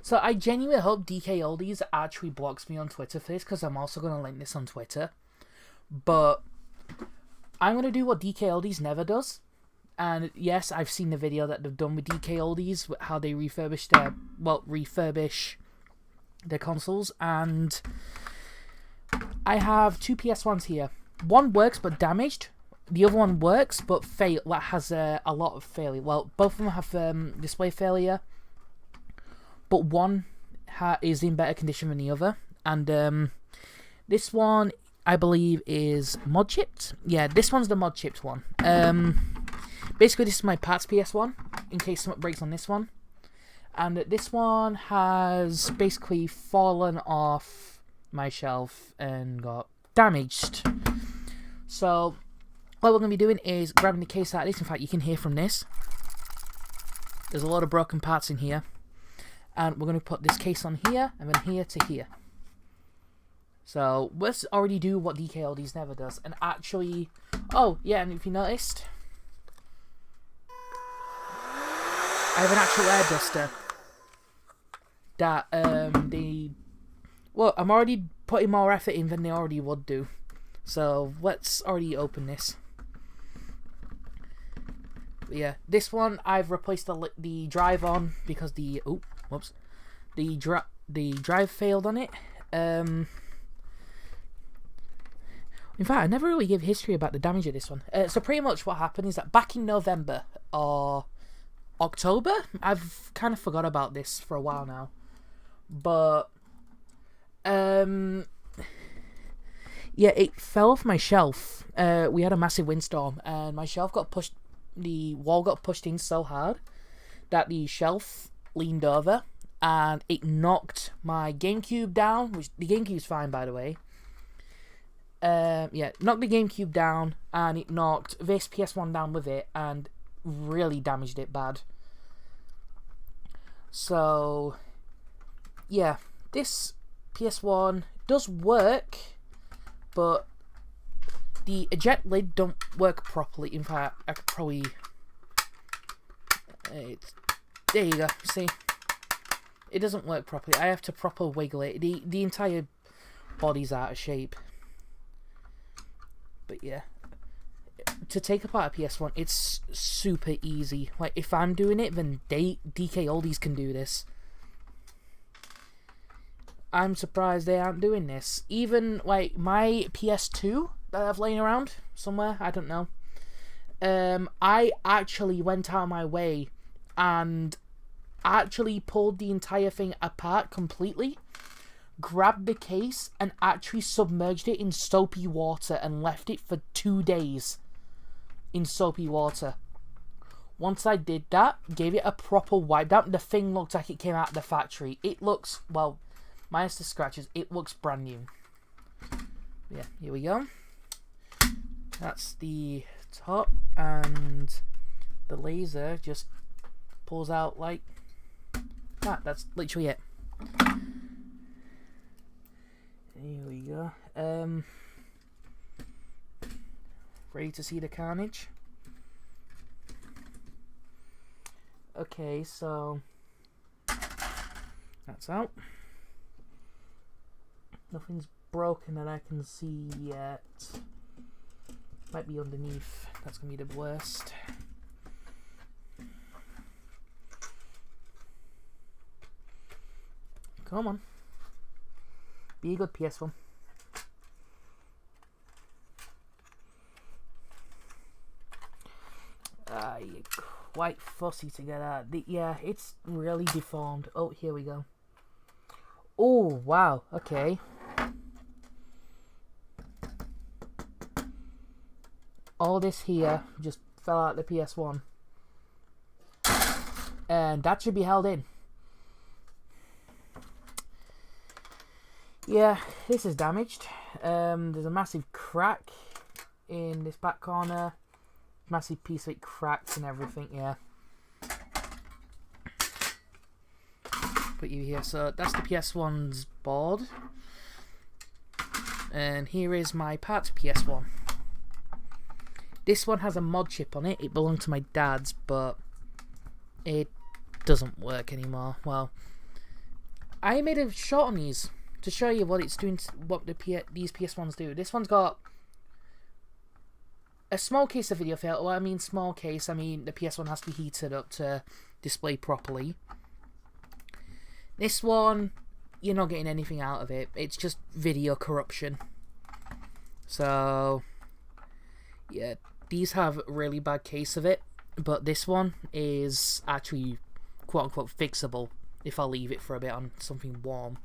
So I genuinely hope DKOldies actually blocks me on Twitter for this, because I'm also going to link this on Twitter. But I'm going to do what DKOldies never does. And yes, I've seen the video that they've done with DKOldies, how they refurbish their consoles. And I have two PS1s here. One works but damaged. The other one works but has a lot of failure. Well, both of them have display failure, but one is in better condition than the other. And this one, I believe, is mod chipped. Yeah, this one's the mod chipped one. Basically, this is my parts PS1, in case something breaks on this one. And this one has basically fallen off my shelf and got damaged. So what we're going to be doing is grabbing the case out of this. In fact, you can hear from this. There's a lot of broken parts in here. And we're going to put this case on here, and then here to here. So let's already do what DKOldies never does. And actually... Oh, yeah, and if you noticed... I have an actual air duster. That, Well, I'm already putting more effort in than they already would do. So let's already open this. But yeah, this one I've replaced the drive on because the drive failed on it. In fact, I never really give history about the damage of this one. So pretty much what happened is that back in November or October, I've kind of forgot about this for a while now, but yeah, it fell off my shelf. We had a massive windstorm, and my shelf got pushed. The wall got pushed in so hard that the shelf leaned over, and it knocked my GameCube down. Which the GameCube's fine, by the way. Yeah, knocked the GameCube down, and it knocked this PS1 down with it, and really damaged it bad. So yeah, this PS1 does work, but the eject lid don't work properly. In fact, I could probably... there you go, see? It doesn't work properly. I have to proper wiggle it. The entire body's out of shape. But yeah, to take apart a PS1, it's super easy. Like, if I'm doing it, then DKOldies can do this. I'm surprised they aren't doing this. Even, like, my PS2 that I've laying around somewhere, I don't know. I actually went out of my way and actually pulled the entire thing apart completely, grabbed the case, and actually submerged it in soapy water and left it for 2 days in soapy water. Once I did that, gave it a proper wipe down, the thing looked like it came out of the factory. It looks, well, minus the scratches, it looks brand new. Yeah, here we go. That's the top, and the laser just pulls out like that. That's literally it. Here we go. Ready to see the carnage? Okay, so that's out. Nothing's broken that I can see yet. Might be underneath. That's gonna be the worst. Come on. Be a good PS1. You're quite fussy to get out. Yeah, it's really deformed. Oh, here we go. Oh, wow. Okay. All this here just fell out of the PS1. And that should be held in. Yeah, this is damaged. There's a massive crack in this back corner. Massive piece of it cracked and everything, yeah. Put you here. So that's the PS1's board. And here is my part PS1. This one has a mod chip on it. It belonged to my dad's, but it doesn't work anymore. Well, I made a shot on these to show you what it's doing, what these PS1s do. This one's got a small case of video fail. Well, I mean small case, I mean the PS1 has to be heated up to display properly. This one, you're not getting anything out of it. It's just video corruption. So, yeah, these have a really bad case of it. But this one is actually quote-unquote fixable if I leave it for a bit on something warm.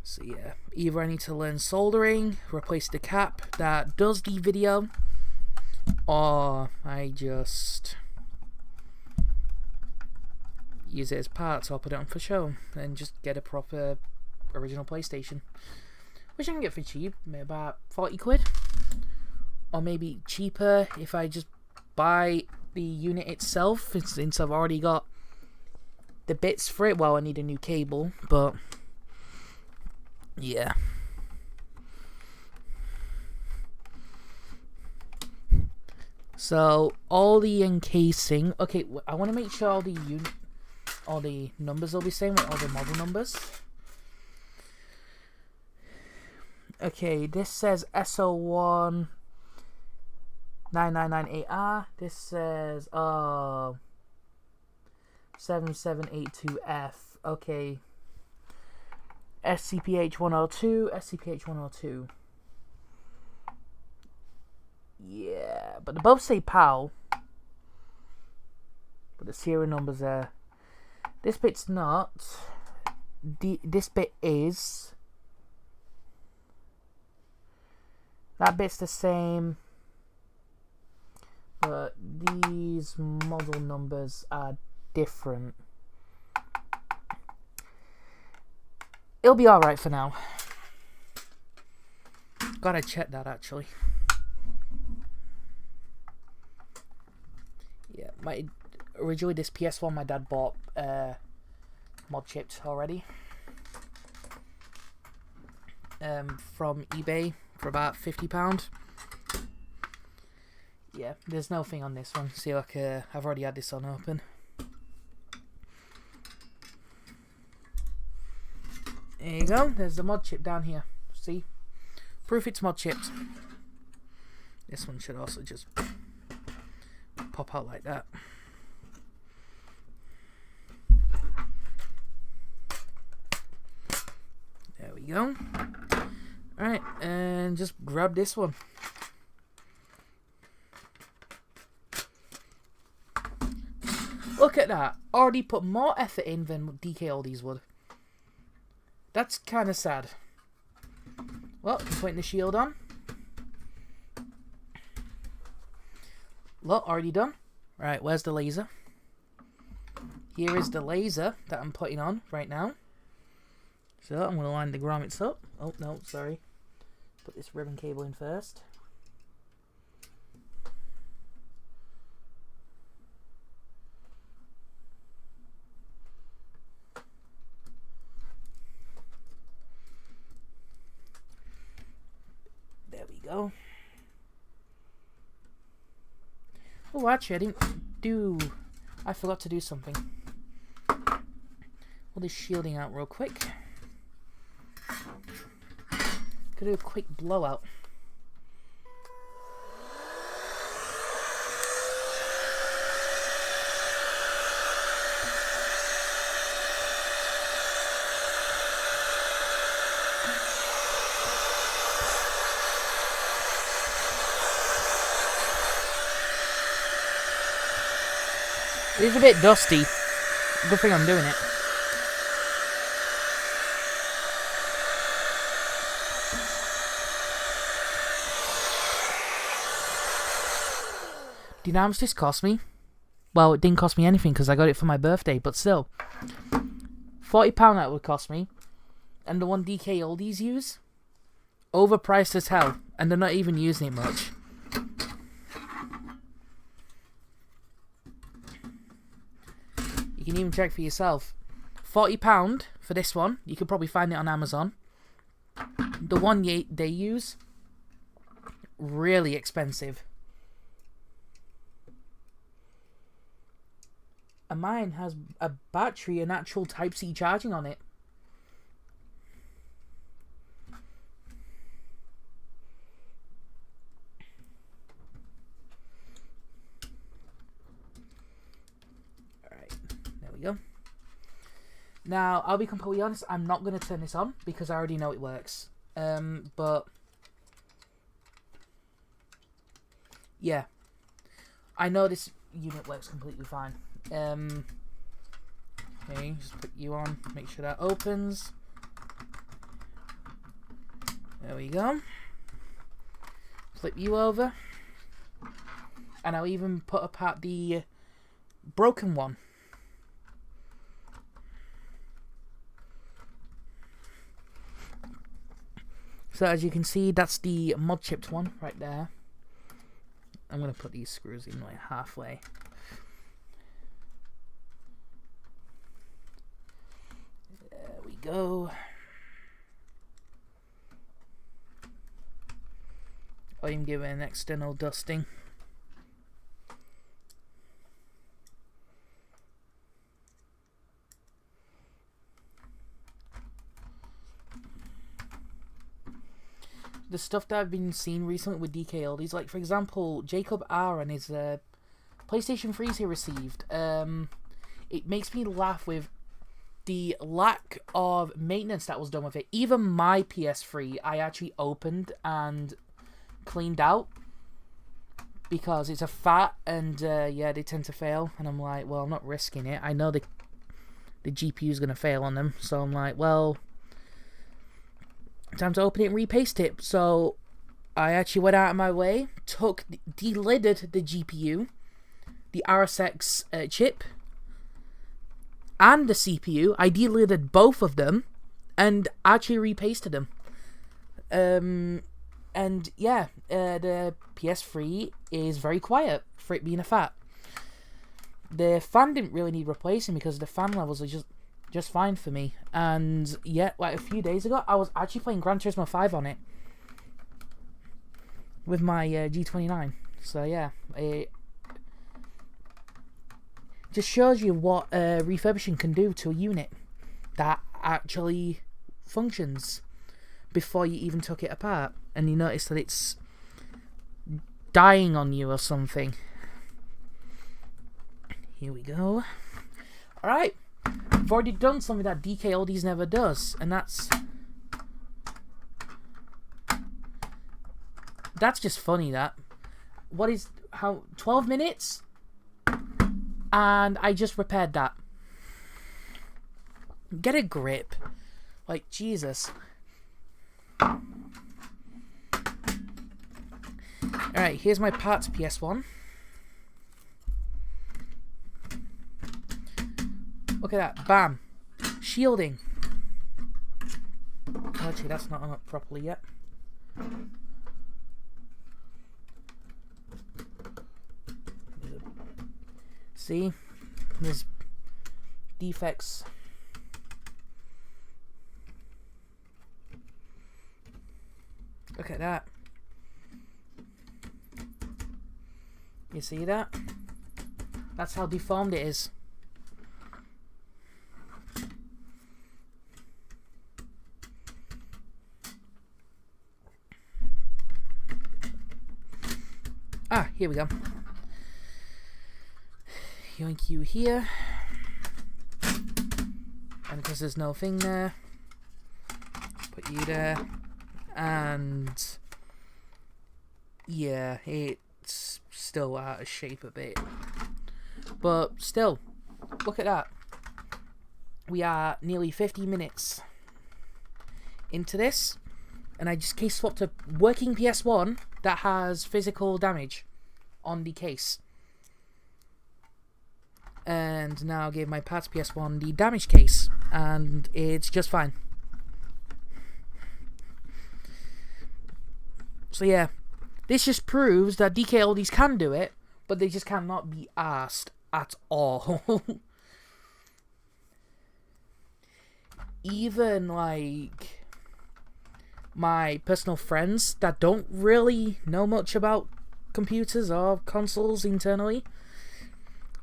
So yeah, either I need to learn soldering, replace the cap that does the video, or I just use it as parts or put it on for show and just get a proper original PlayStation, which I can get for cheap, maybe about 40 quid, or maybe cheaper if I just buy the unit itself, since I've already got the bits for it. Well, I need a new cable, but yeah. So all the encasing. Okay, I want to make sure all the numbers will be same with all the model numbers. Okay, this says SO1 9998R. This says 7782F. Okay. SCPH 102, SCPH 102. Yeah, but they both say PAL. But the serial numbers are. This bit's not. This bit is. That bit's the same. But these model numbers are different. It'll be alright for now. Gotta check that actually. Yeah, originally this PS1 my dad bought mod chipped already. From eBay for about £50. Yeah, there's no thing on this one. See, like, I've already had this on open. There you go. There's the mod chip down here. See? Proof it's mod chipped. This one should also just pop out like that. There we go. Alright, and just grab this one. Look at that. Already put more effort in than DKOldies would. That's kind of sad. Well, I'm putting the shield on. Look, already done. Right, where's the laser? Here is the laser that I'm putting on right now. So I'm going to line the grommets up. Oh, no, sorry. Put this ribbon cable in first. There we go. Oh, actually, I forgot to do something. Pull this shielding out real quick. Could do a quick blowout. It's a bit dusty. Good thing I'm doing it. Do you know how much this cost me? Well, it didn't cost me anything because I got it for my birthday, but still. £40 that would cost me. And the one DKOldies use? Overpriced as hell. And they're not even using it much. You can even check for yourself. £40 for this one. You could probably find it on Amazon. The one they use, really expensive. And mine has a battery, an actual Type-C charging on it. Alright, there we go. Now, I'll be completely honest, I'm not going to turn this on because I already know it works. But yeah, I know this unit works completely fine. Okay, just put you on, make sure that opens. There we go. Flip you over. And I'll even put apart the broken one. So as you can see, that's the mod chipped one right there. I'm going to put these screws in like halfway. There we go. I'll even give it an external dusting. The stuff that I've been seeing recently with DKOldies, like for example, Jacob R and his PlayStation 3s he received, it makes me laugh with the lack of maintenance that was done with it. Even my PS3, I actually opened and cleaned out because it's a fat and yeah, they tend to fail. And I'm like, well, I'm not risking it. I know the GPU is going to fail on them, so I'm like, well, time to open it and repaste it. So I actually went out of my way, delidded the GPU, the RSX chip, and the CPU. I delidded both of them and actually repasted them. And yeah, the PS3 is very quiet for it being a fat. The fan didn't really need replacing because the fan levels are just fine for me. And yeah, like a few days ago, I was actually playing Gran Turismo 5 on it with my G29. So yeah, it just shows you what refurbishing can do to a unit that actually functions before you even took it apart, and you notice that it's dying on you or something. Here we go. Alright, I've already done something that DKOldies never does, and that's just funny. That what is how 12 minutes and I just repaired that. Get a grip, like Jesus. Alright, here's my parts PS1. Look at that, bam, shielding. Actually, that's not up properly yet. See, there's defects. Look at that. You see that? That's how deformed it is. Ah, here we go. Yoink you here. And because there's no thing there, put you there. And yeah, it's still out of shape a bit, but still, look at that. We are nearly 50 minutes into this, and I just case swapped a working PS1 that has physical damage on the case, and now gave my parts PS1 the damaged case, and it's just fine. So yeah, this just proves that DKOldies can do it, but they just cannot be asked at all. Even like my personal friends that don't really know much about computers or consoles internally,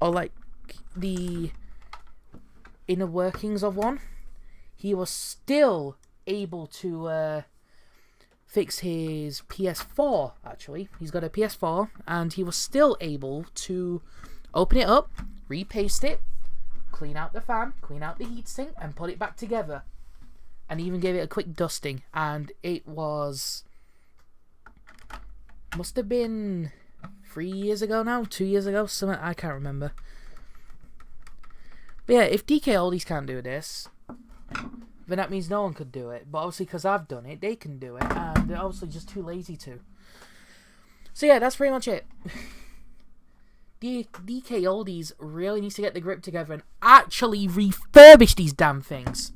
or like the inner workings of one, he was still able to fix his PS4, actually. He's got a PS4, and he was still able to open it up, repaste it, clean out the fan, clean out the heatsink, and put it back together. And even gave it a quick dusting, and it was... must have been 3 years ago now, 2 years ago, something, I can't remember. But yeah, if DKOldies can't do this, then that means no one could do it. But obviously, because I've done it, they can do it, and they're obviously just too lazy to. So yeah, that's pretty much it. DKOldies really needs to get the grip together and actually refurbish these damn things.